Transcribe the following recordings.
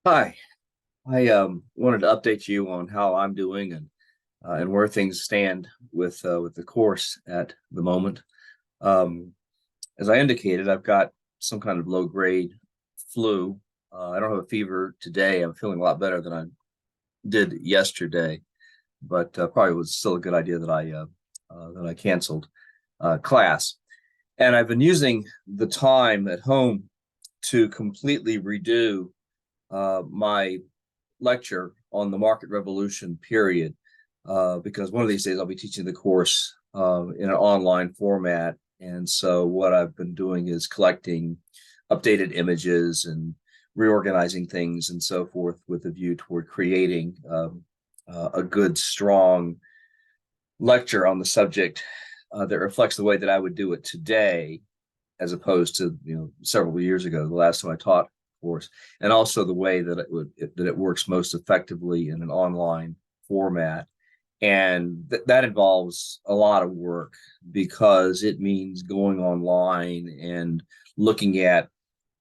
Hi, I wanted to update you on how I'm doing and where things stand with the course at the moment. Um, as I indicated, I've got some kind of low grade flu. I don't have a fever today. I'm feeling a lot better than I did yesterday, but probably was still a good idea that I canceled class. And I've been using the time at home to completely redo my lecture on the market revolution period, because one of these days I'll be teaching the course in an online format. And so what I've been doing is collecting updated images and reorganizing things and so forth with a view toward creating a good, strong lecture on the subject that reflects the way that I would do it today, as opposed to several years ago, the last time I taught course, and also the way that it works most effectively in an online format. And that involves a lot of work because it means going online and looking at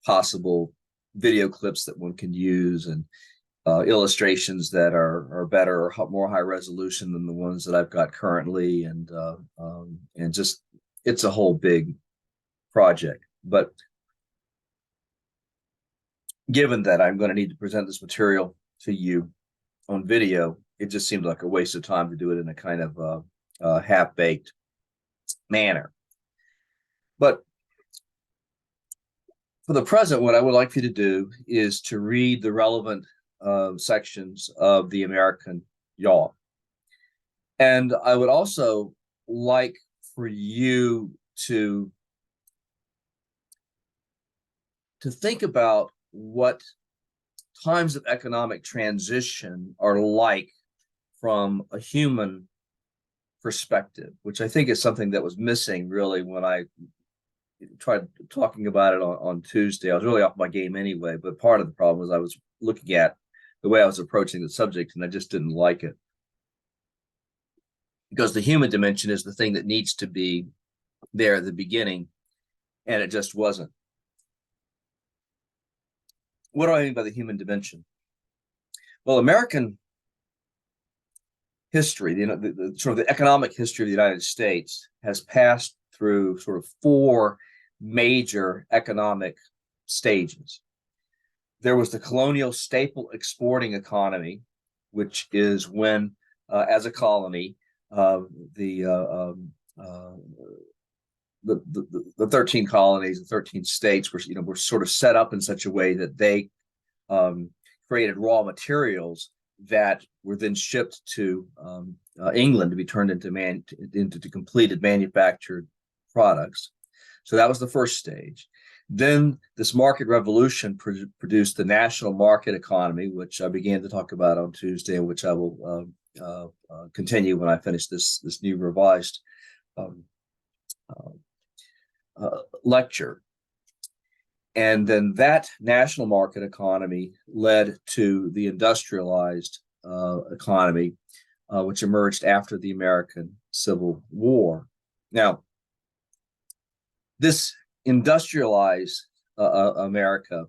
possible video clips that one can use and illustrations that are better or more high resolution than the ones that I've got currently, and just it's a whole big project. But given that I'm going to need to present this material to you on video, it just seemed like a waste of time to do it in a kind of half-baked manner. But for the present, what I would like for you to do is to read the relevant sections of the American Yaw. And I would also like for you to think about what times of economic transition are like from a human perspective, which I think is something that was missing really when I tried talking about it on Tuesday. I was really off my game anyway, but part of the problem was I was looking at the way I was approaching the subject and I just didn't like it. Because the human dimension is the thing that needs to be there at the beginning, and it just wasn't. What do I mean by the human dimension? Well, American history, the sort of the economic history of the United States has passed through sort of four major economic stages. There was the colonial staple exporting economy, which is when, as a colony, the, the 13 colonies, the 13 states were sort of set up in such a way that they created raw materials that were then shipped to England to be turned into completed manufactured products. So that was the first stage. Then this market revolution produced the national market economy, which I began to talk about on Tuesday, and which I will continue when I finish this new revised um, lecture. And then that national market economy led to the industrialized economy, which emerged after the American Civil War. Now, this industrialized America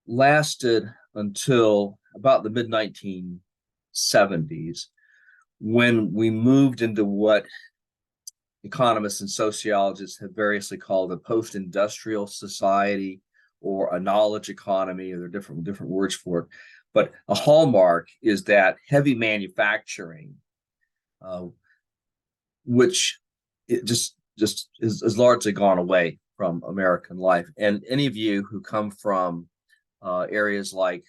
lasted until about the mid 1970s, when we moved into what economists and sociologists have variously called a post-industrial society or a knowledge economy, or there are different words for it. But a hallmark is that heavy manufacturing, uh, which it just is largely gone away from American life. And any of you who come from areas like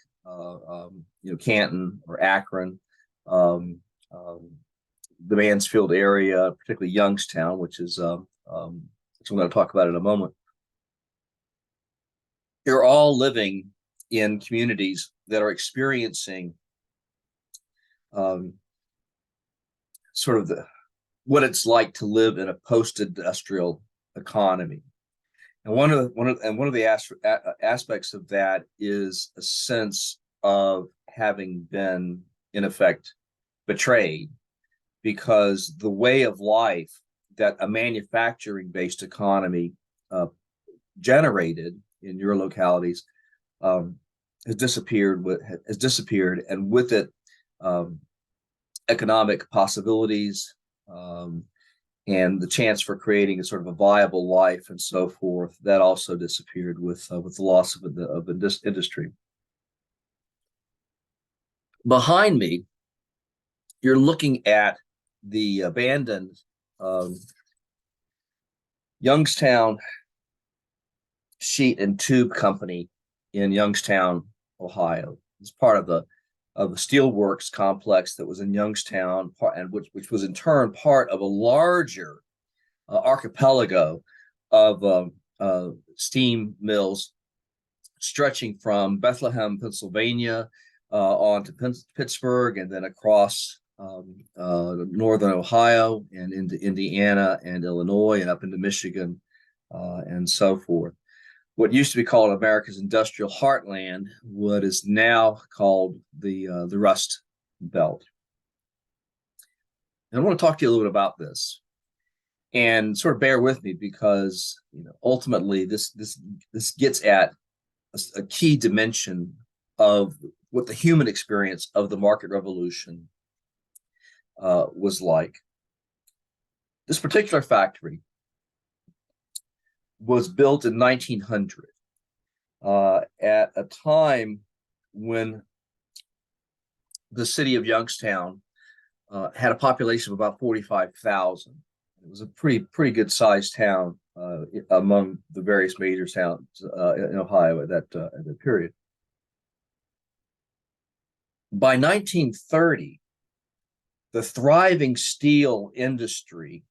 Canton or Akron, um, um, the Mansfield area, particularly Youngstown, which I'm going to talk about in a moment. They're all living in communities that are experiencing um, sort of what it's like to live in a post-industrial economy. And one of the aspects of that is a sense of having been, in effect, betrayed, because the way of life that a manufacturing-based economy generated in your localities has disappeared, and with it, um, economic possibilities, um, and the chance for creating a sort of a viable life and so forth. That also disappeared with the loss of this industry. Behind me, you're looking at the abandoned um, Youngstown Sheet and Tube Company in Youngstown, Ohio. It's part of the steelworks complex that was in Youngstown, and which was in turn part of a larger archipelago of steam mills stretching from Bethlehem, Pennsylvania, on to Pittsburgh, and then across northern Ohio and into Indiana and Illinois and up into Michigan, and so forth. What used to be called America's industrial heartland, what is now called the Rust Belt. And I want to talk to you a little bit about this, and sort of bear with me, because ultimately this gets at a key dimension of what the human experience of the market revolution was like. This particular factory was built in 1900 at a time when the city of Youngstown had a population of about 45,000. It was a pretty good sized town among the various major towns in Ohio at that period. By 1930, the thriving steel industry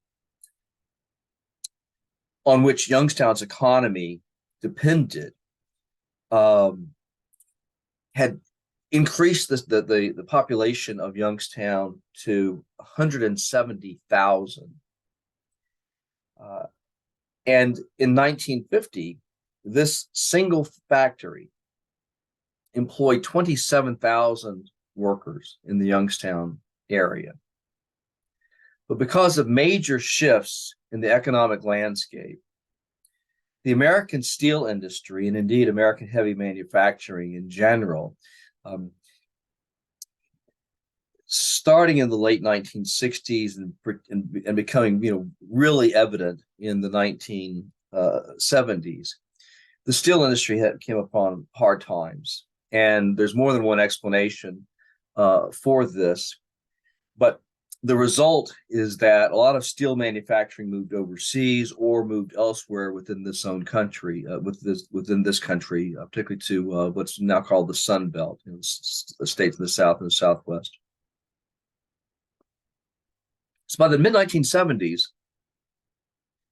on which Youngstown's economy depended had increased the population of Youngstown to 170,000. And in 1950, this single factory employed 27,000 workers in the Youngstown area. But because of major shifts in the economic landscape, the American steel industry, and indeed American heavy manufacturing in general, starting in the late 1960s and becoming really evident in the 1970s, the steel industry came upon hard times. And there's more than one explanation for this. But the result is that a lot of steel manufacturing moved overseas or moved elsewhere within this own country, within this country, particularly to what's now called the Sun Belt, the states in the South and the Southwest. So by the mid-1970s,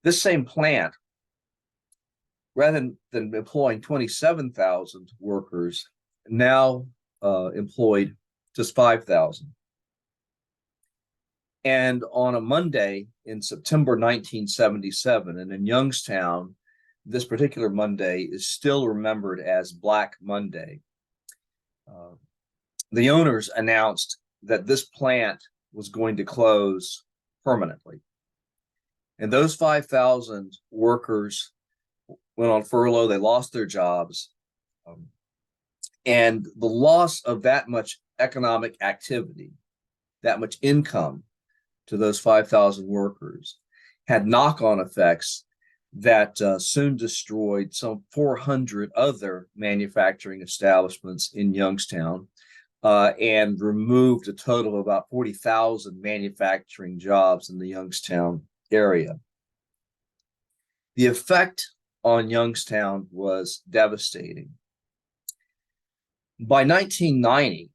this same plant, rather than employing 27,000 workers, now employed just 5,000. And on a Monday in September 1977, and in Youngstown, this particular Monday is still remembered as Black Monday. The owners announced that this plant was going to close permanently. And those 5,000 workers went on furlough. They lost their jobs. And the loss of that much economic activity, that much income to those 5,000 workers, had knock-on effects that soon destroyed some 400 other manufacturing establishments in Youngstown and removed a total of about 40,000 manufacturing jobs in the Youngstown area. The effect on Youngstown was devastating. By 1990,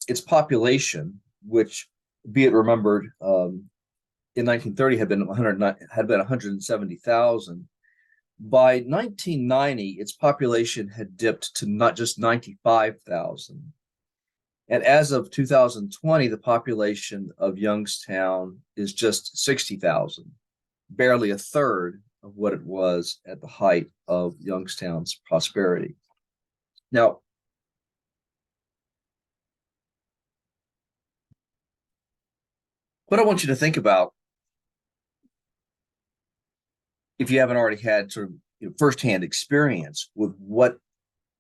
its population, which, be it remembered, in 1930 had been 170,000. By 1990, its population had dipped to not just 95,000. And as of 2020, the population of Youngstown is just 60,000, barely a third of what it was at the height of Youngstown's prosperity. Now, what I want you to think about, if you haven't already had sort of firsthand experience with what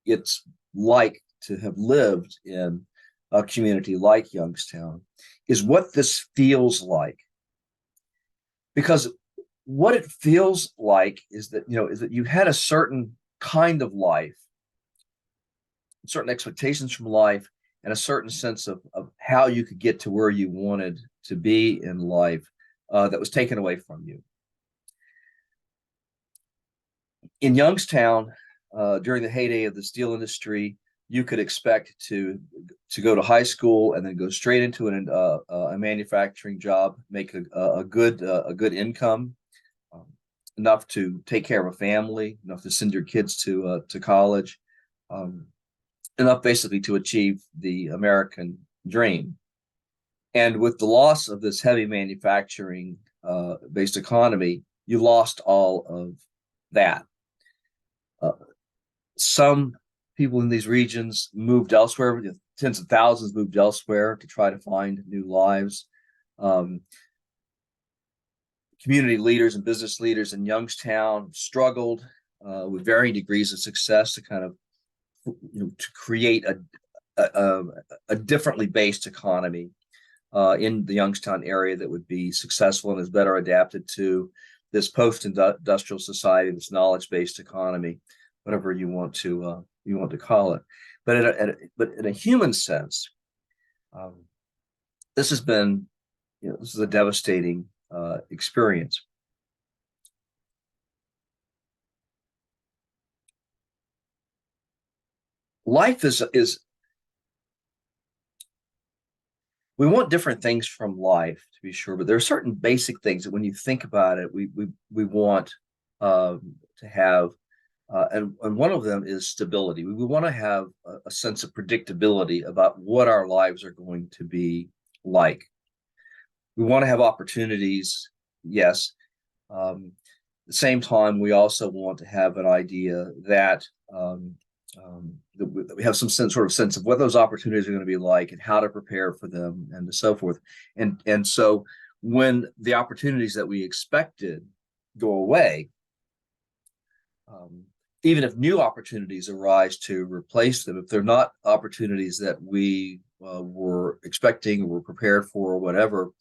its like to have lived in a community like Youngstown is what this feels like. Because what it feels like is that, is that you had a certain kind of life, certain expectations from life, and a certain sense of how you could get to where you wanted to be in life that was taken away from you. In Youngstown, during the heyday of the steel industry, you could expect to go to high school and then go straight into a manufacturing job, make a good income, enough to take care of a family, enough to send your kids to college, enough basically to achieve the American dream. And with the loss of this heavy manufacturing based economy, you lost all of that. Some people in these regions moved elsewhere. Tens of thousands moved elsewhere to try to find new lives. Community leaders and business leaders in Youngstown struggled with varying degrees of success to kind of, to create a differently based economy in the Youngstown area that would be successful and is better adapted to this post-industrial society, this knowledge-based economy, whatever you want to call it. But in a human sense, this has been, this is a devastating experience. Life is we want different things from life, to be sure, but there are certain basic things that when you think about it, we want to have. And one of them is stability. We want to have a sense of predictability about what our lives are going to be like. We want to have opportunities, yes. At the same time, we also want to have an idea that that we have some sort of sense of what those opportunities are going to be like and how to prepare for them and so forth. And so when the opportunities that we expected go away, even if new opportunities arise to replace them, if they're not opportunities that we were expecting or were prepared for or whatever,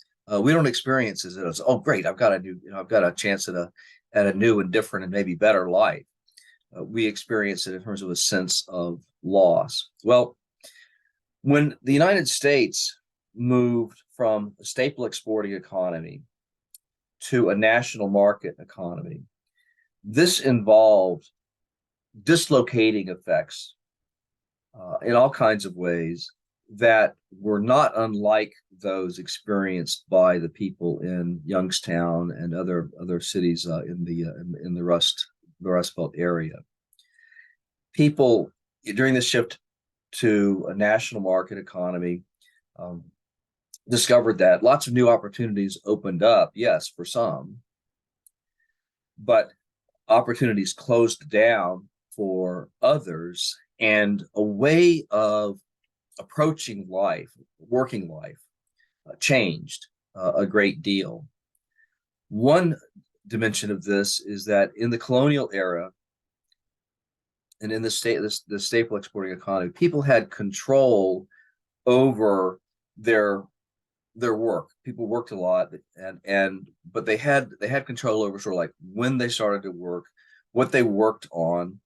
we don't experience it as, oh, great, I've got a chance at a new and different and maybe better life. We experience it in terms of a sense of loss. Well, when the United States moved from a staple exporting economy to a national market economy, this involved dislocating effects in all kinds of ways that were not unlike those experienced by the people in Youngstown and other cities in the Rust Belt area. People during the shift to a national market economy discovered that lots of new opportunities opened up, yes, for some, but opportunities closed down for others, and a way of approaching life, working life, changed a great deal. One dimension of this is that in the colonial era and in the staple exporting economy, people had control over their work. People worked a lot, but they had control over sort of like when they started to work, what they worked on,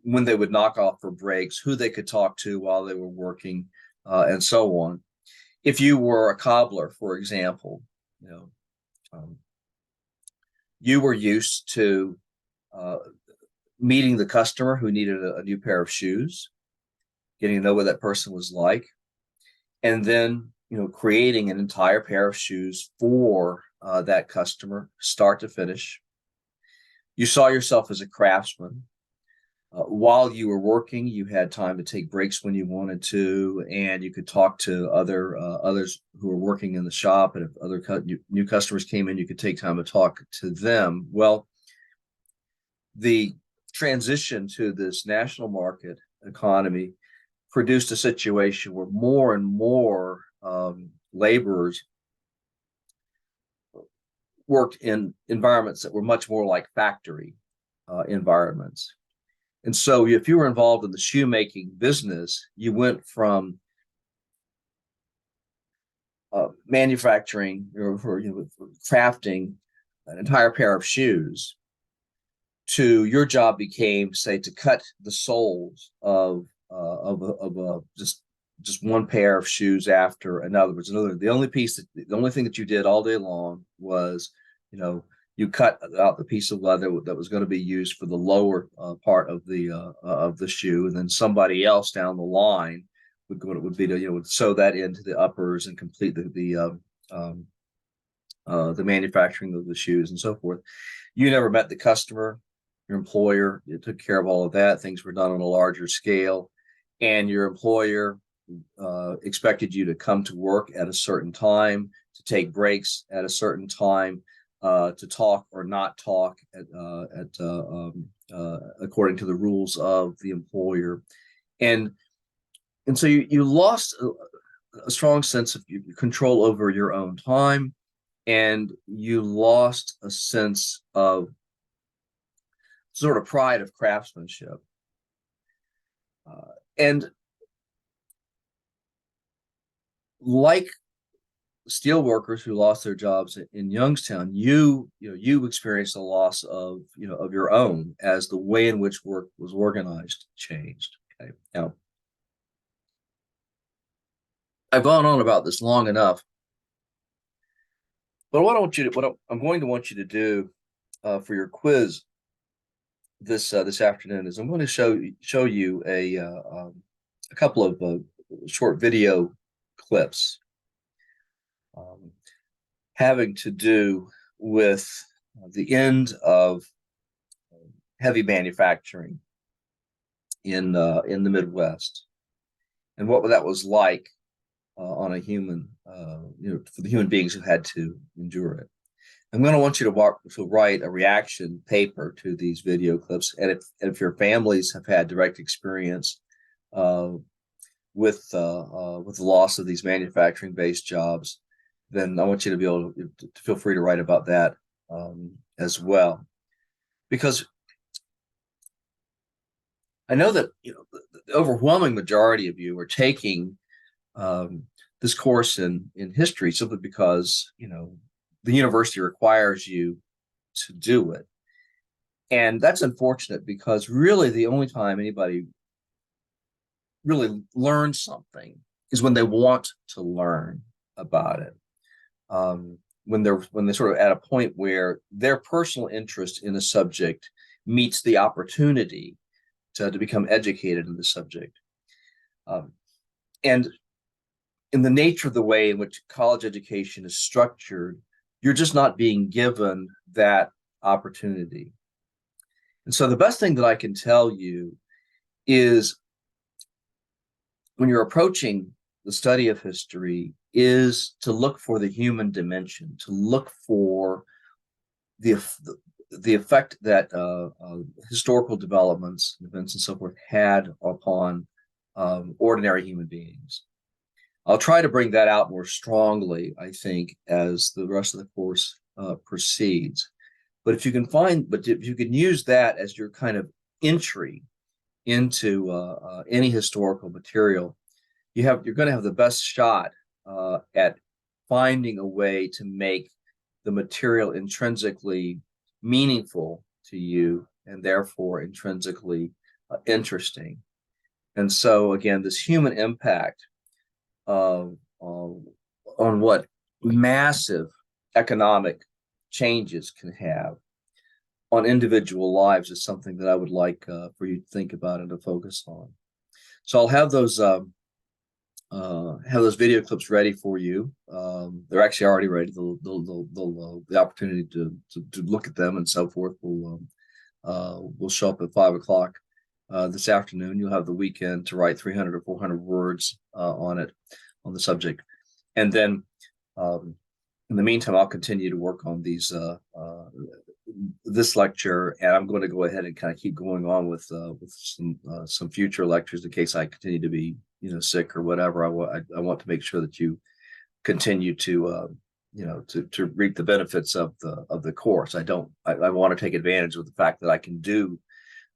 when they would knock off for breaks, who they could talk to while they were working, and so on. If you were a cobbler, for example, you were used to meeting the customer who needed a new pair of shoes, getting to know what that person was like, and then creating an entire pair of shoes for that customer, start to finish. You saw yourself as a craftsman. While you were working, you had time to take breaks when you wanted to, and you could talk to others who were working in the shop. And if other new customers came in, you could take time to talk to them. Well, the transition to this national market economy produced a situation where more and more laborers worked in environments that were much more like factory environments. And so if you were involved in the shoemaking business, you went from manufacturing or crafting an entire pair of shoes to your job became, say, to cut the soles of just one pair of shoes after another. The only the only thing that you did all day long was, you cut out the piece of leather that was going to be used for the lower part of the shoe, and then somebody else down the line would be to would sew that into the uppers and complete the manufacturing of the shoes and so forth. You never met the customer. Your employer, it took care of all of that. Things were done on a larger scale, and your employer expected you to come to work at a certain time, to take breaks at a certain time, to talk or not talk according to the rules of the employer, and so you lost a strong sense of control over your own time, and you lost a sense of sort of pride of craftsmanship. And like steel workers who lost their jobs in Youngstown, you experienced a loss of your own as the way in which work was organized changed. Okay, now I've gone on about this long enough, but what I'm going to want you to do for your quiz this afternoon is I'm going to show you a couple of short video clips having to do with the end of heavy manufacturing in the Midwest, and what that was like on a human, for the human beings who had to endure it. I'm going to want you to write a reaction paper to these video clips, and if your families have had direct experience with the loss of these manufacturing-based jobs, then I want you to be able to feel free to write about that as well, because I know that the overwhelming majority of you are taking this course in history simply because the university requires you to do it, and that's unfortunate, because really the only time anybody really learns something is when they want to learn about it. When they're sort of at a point where their personal interest in a subject meets the opportunity to become educated in the subject. And in the nature of the way in which college education is structured, you're just not being given that opportunity. And so the best thing that I can tell you is, when you're approaching the study of history, is to look for the human dimension, to look for the effect that historical developments, events, and so forth had upon ordinary human beings. I'll try to bring that out more strongly, I think, as the rest of the course proceeds. But if you can use that as your kind of entry into any historical material, you're going to have the best shot at finding a way to make the material intrinsically meaningful to you, and therefore intrinsically interesting. And so again, this human impact on what massive economic changes can have on individual lives is something that I would like for you to think about and to focus on. So I'll have those video clips ready for you. They're actually already ready. The opportunity to look at them and so forth will show up at 5:00 this afternoon. You'll have the weekend to write 300 or 400 words on the subject, and then in the meantime, I'll continue to work on this lecture, and I'm going to go ahead and kind of keep going on with some future lectures in case I continue to be sick or whatever. I want to make sure that you continue to reap the benefits of the course. I want to take advantage of the fact that I can do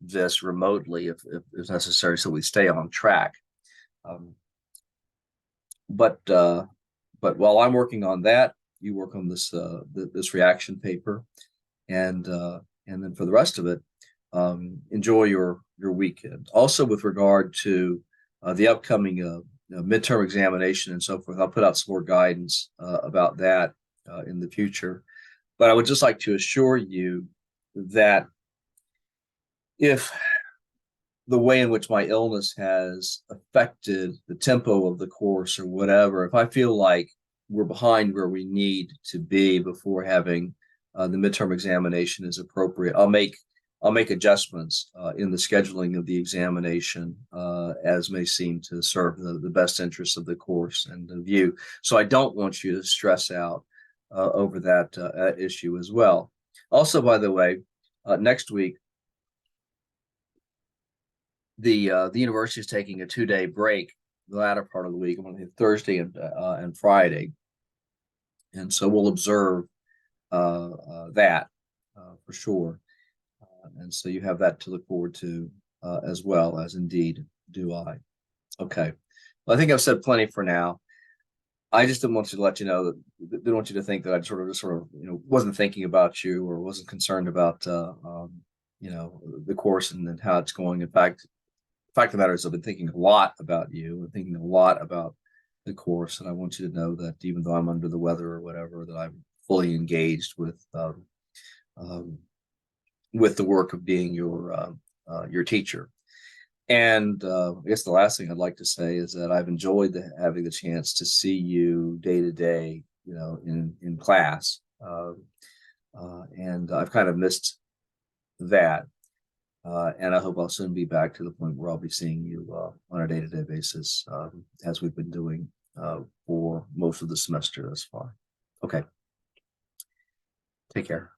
this remotely if necessary, so we stay on track. Um, but while I'm working on that, you work on this reaction paper, and then for the rest of it, enjoy your weekend. Also, with regard to the upcoming midterm examination and so forth, I'll put out some more guidance about that in the future. But I would just like to assure you that if the way in which my illness has affected the tempo of the course or whatever, if I feel like we're behind where we need to be before having the midterm examination is appropriate, I'll make adjustments in the scheduling of the examination as may seem to serve the best interests of the course and the view. So I don't want you to stress out over that issue as well. Also, by the way, next week the university is taking a 2-day break the latter part of the week. I'm going to hit Thursday and Friday, and so we'll observe that for sure. And so you have that to look forward to as well, as indeed do I. Okay, well, I think I've said plenty for now. I just didn't want you to let you know that didn't want you to think that I sort of wasn't thinking about you or wasn't concerned about the course and how it's going. In fact, the fact of the matter is I've been thinking a lot about you and thinking a lot about the course, and I want you to know that even though I'm under the weather or whatever, that I'm fully engaged with the work of being your teacher. And I guess the last thing I'd like to say is that I've enjoyed having the chance to see you day to day, in class, and I've kind of missed that. And I hope I'll soon be back to the point where I'll be seeing you on a day-to-day basis, as we've been doing for most of the semester thus far. Okay. Take care.